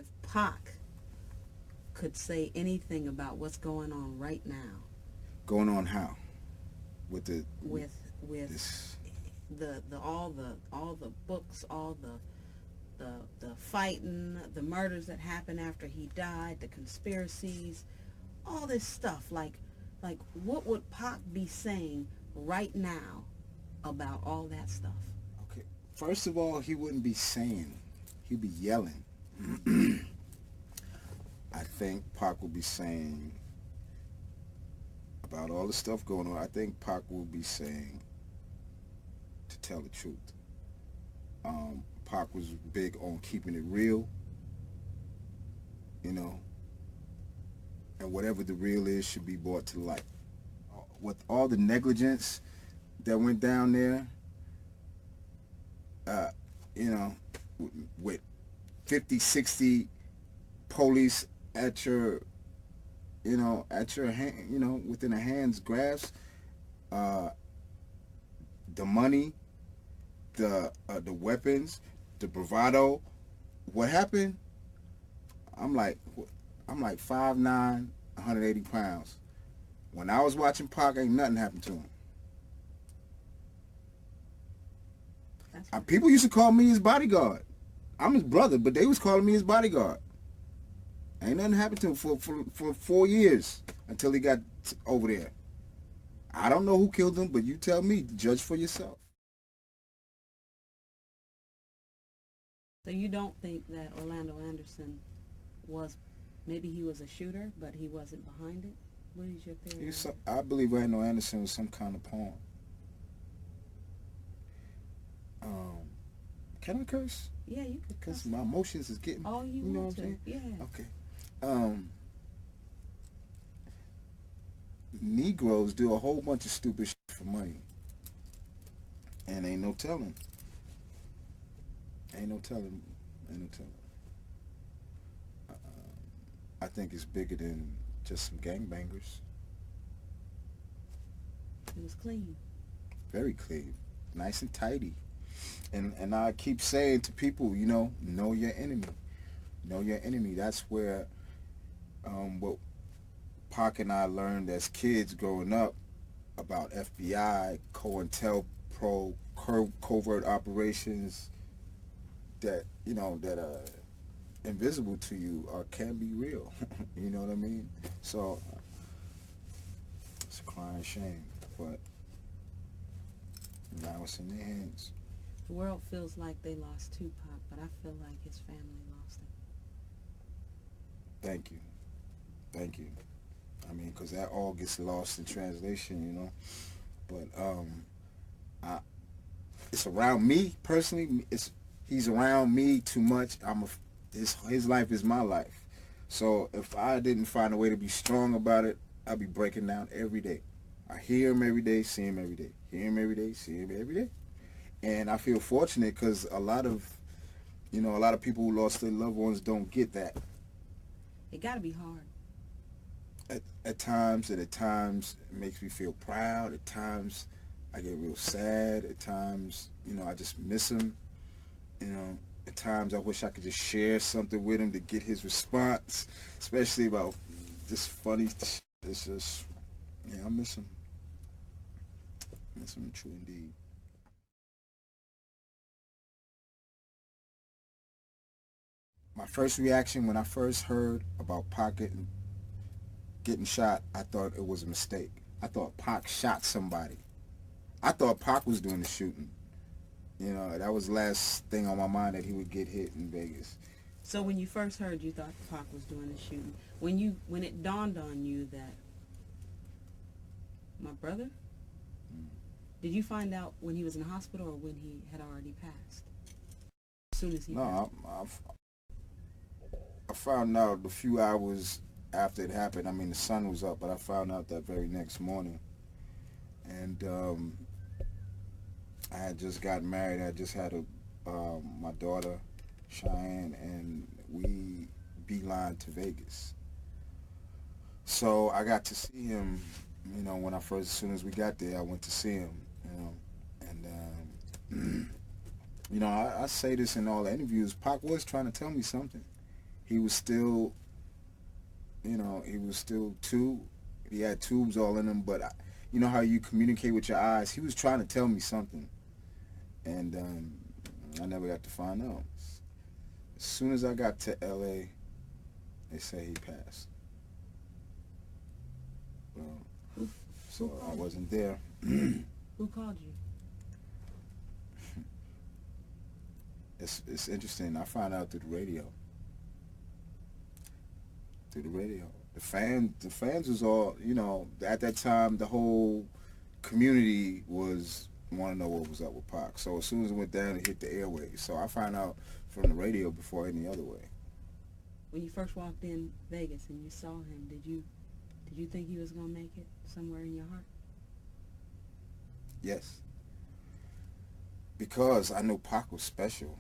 if Pac could say anything about what's going on right now. Going on how? With the with this the all the books, all the fighting, the murders that happened after he died, the conspiracies, all this stuff. Like what would Pac be saying right now about all that stuff? okay. First of all, he wouldn't be saying. He'd be yelling. I think Pac would be saying about all the stuff going on. I think Pac will be saying to tell the truth. Pac was big on keeping it real, you know, and whatever the real is should be brought to light. With all the negligence that went down there, you know, with 50, 60 police at your, at your hand, within a hand's grasp, the money, the weapons, the bravado. What happened? I'm like 5'9", 180 pounds. When I was watching Pac, ain't nothing happened to him. People used to call me his bodyguard. I'm his brother, but they was calling me his bodyguard. Ain't nothing happened to him for 4 years until he got over there. I don't know who killed him, but you tell me. Judge for yourself. So you don't think that Orlando Anderson maybe he was a shooter, but he wasn't behind it? What is your theory? I believe Orlando Anderson was some kind of pawn. Can I curse? Yeah, you could curse. Because my emotions is getting... Oh, you know want what I'm to? saying? Yeah. Okay. Negroes do a whole bunch of stupid shit for money. And ain't no telling. Ain't no telling. I think it's bigger than just some gangbangers. It was clean. Very clean. Nice and tidy. And I keep saying to people, know your enemy. Know your enemy. That's where what Pac and I learned as kids growing up about FBI, COINTELPRO, covert operations that, that are invisible to you or can be real. You know what I mean? So it's a crying shame, but now it's in their hands. The world feels like they lost Tupac, but I feel like his family lost him. Thank you. I mean, because that all gets lost in translation, But it's around me personally. He's around me too much. His life is my life. So if I didn't find a way to be strong about it, I'd be breaking down every day. I hear him every day, see him every day. Hear him every day, see him every day. And I feel fortunate because a lot of people who lost their loved ones don't get that. It got to be hard. At times, it makes me feel proud. At times, I get real sad. At times, I just miss him. At times, I wish I could just share something with him to get his response, especially about this funny shit. It's just, I miss him. Miss him, true indeed. My first reaction when I first heard about Pac getting shot, I thought it was a mistake. I thought Pac shot somebody. I thought Pac was doing the shooting. That was the last thing on my mind, that he would get hit in Vegas. So when you first heard, you thought Pac was doing the shooting. When it dawned on you that my brother, did you find out when he was in the hospital or when he had already passed? As soon as he passed? I found out a few hours after it happened. I mean, the sun was up, but I found out that very next morning. And I had just gotten married. I just had my daughter, Cheyenne, and we beeline to Vegas. So I got to see him, when as soon as we got there, I went to see him, and I say this in all the interviews. Pac was trying to tell me something. he was still, he was still he had tubes all in him, but you know how you communicate with your eyes? He was trying to tell me something, and I never got to find out. As soon as I got to L.A., they say he passed. Well, so I wasn't there. Who called you? It's interesting. I found out through the radio. The fans was all, at that time, the whole community was want to know what was up with Pac. So as soon as it went down, it hit the airways. So I found out from the radio before any other way. When you first walked in Vegas and you saw him, did you think he was going to make it somewhere in your heart? Yes. Because I knew Pac was special.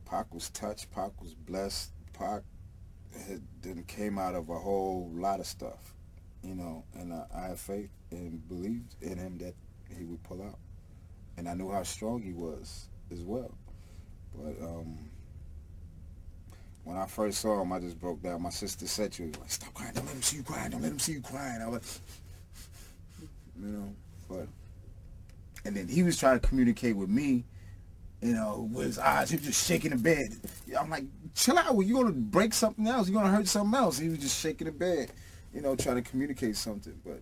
Pac was touched. Pac was blessed. Pac had came out of a whole lot of stuff, and I had faith and believed in him that he would pull out. And I knew how strong he was as well. But when I first saw him, I just broke down. My sister said to me, like, "Stop crying. Don't let him see you crying. Don't let him see you crying." I was like, but... And then he was trying to communicate with me, with his eyes. He was just shaking the bed. I'm like, chill out. You're going to break something else. You're going to hurt something else. He was just shaking the bed, trying to communicate something. But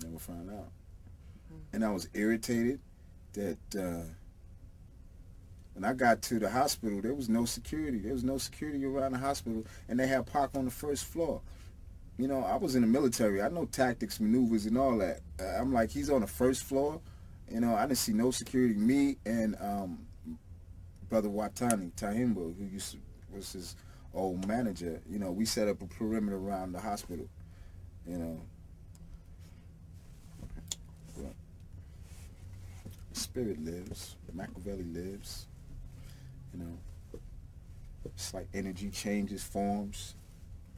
never found out. And I was irritated that when I got to the hospital, there was no security. There was no security around the hospital. And they had Pac on the first floor. I was in the military. I know tactics, maneuvers, and all that. I'm like, he's on the first floor. I didn't see no security. Me and Brother Watani, Tahimba, who was his old manager, we set up a perimeter around the hospital, But spirit lives. Makaveli lives. It's like energy changes forms.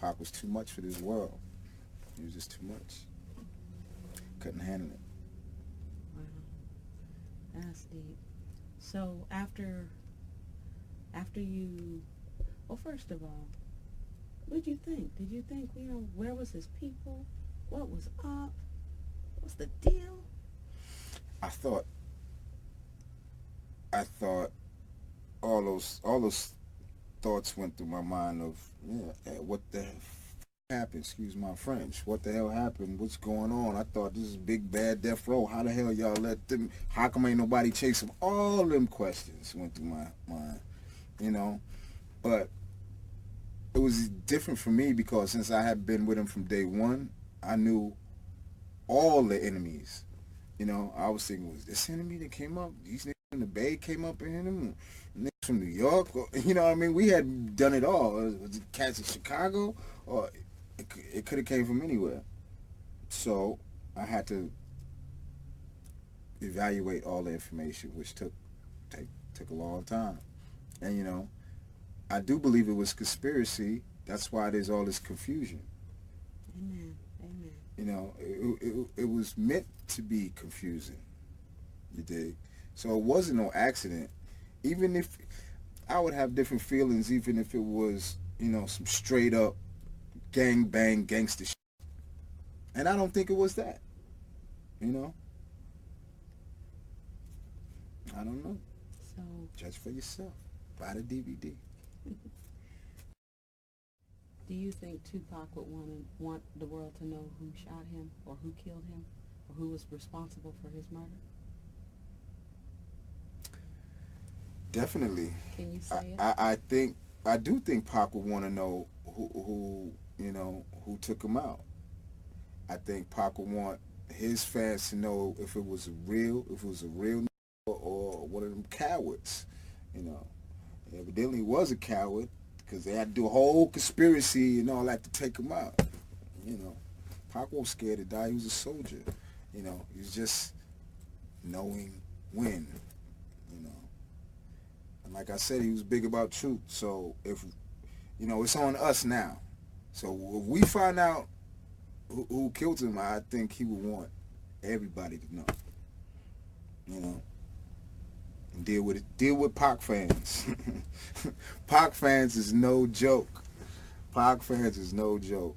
Pac was too much for this world. He was just too much. Couldn't handle it. Wow. That's deep. So after you, well, first of all, what did you think? Did you think, where was his people? What was up? What's the deal? I thought all those thoughts went through my mind of, what the happened? Excuse my French. What the hell happened? What's going on? I thought this is big bad death row. How the hell y'all let them? How come ain't nobody chase them? All them questions went through my mind, But it was different for me because since I had been with him from day one, I knew all the enemies. I was thinking, was this enemy that came up? These niggas in the Bay came up in him? Niggas from New York? Or, what I mean? We had done it all. Was it cats in Chicago? Or it could have came from anywhere. So I had to evaluate all the information, which took a long time. And, I do believe it was conspiracy. That's why there's all this confusion. Amen. It was meant to be confusing. You dig? So it wasn't no accident. Even if I would have different feelings, even if it was, some straight up gang bang gangster shit. And I don't think it was that. I don't know. So judge for yourself. Buy the DVD. do you think Tupac would want the world to know who shot him or who killed him or who was responsible for his murder? Definitely. Can you say it? I do think Pac would want to know who took him out. I think Pac would want his fans to know if it was a real or one of them cowards. Evidently he was a coward because they had to do a whole conspiracy and all that to take him out. Pac wasn't scared to die. He was a soldier. He was just knowing when. And like I said, he was big about truth. So if it's on us now. So if we find out who killed him, I think he would want everybody to know. And deal with Pac fans. Pac fans is no joke. Pac fans is no joke.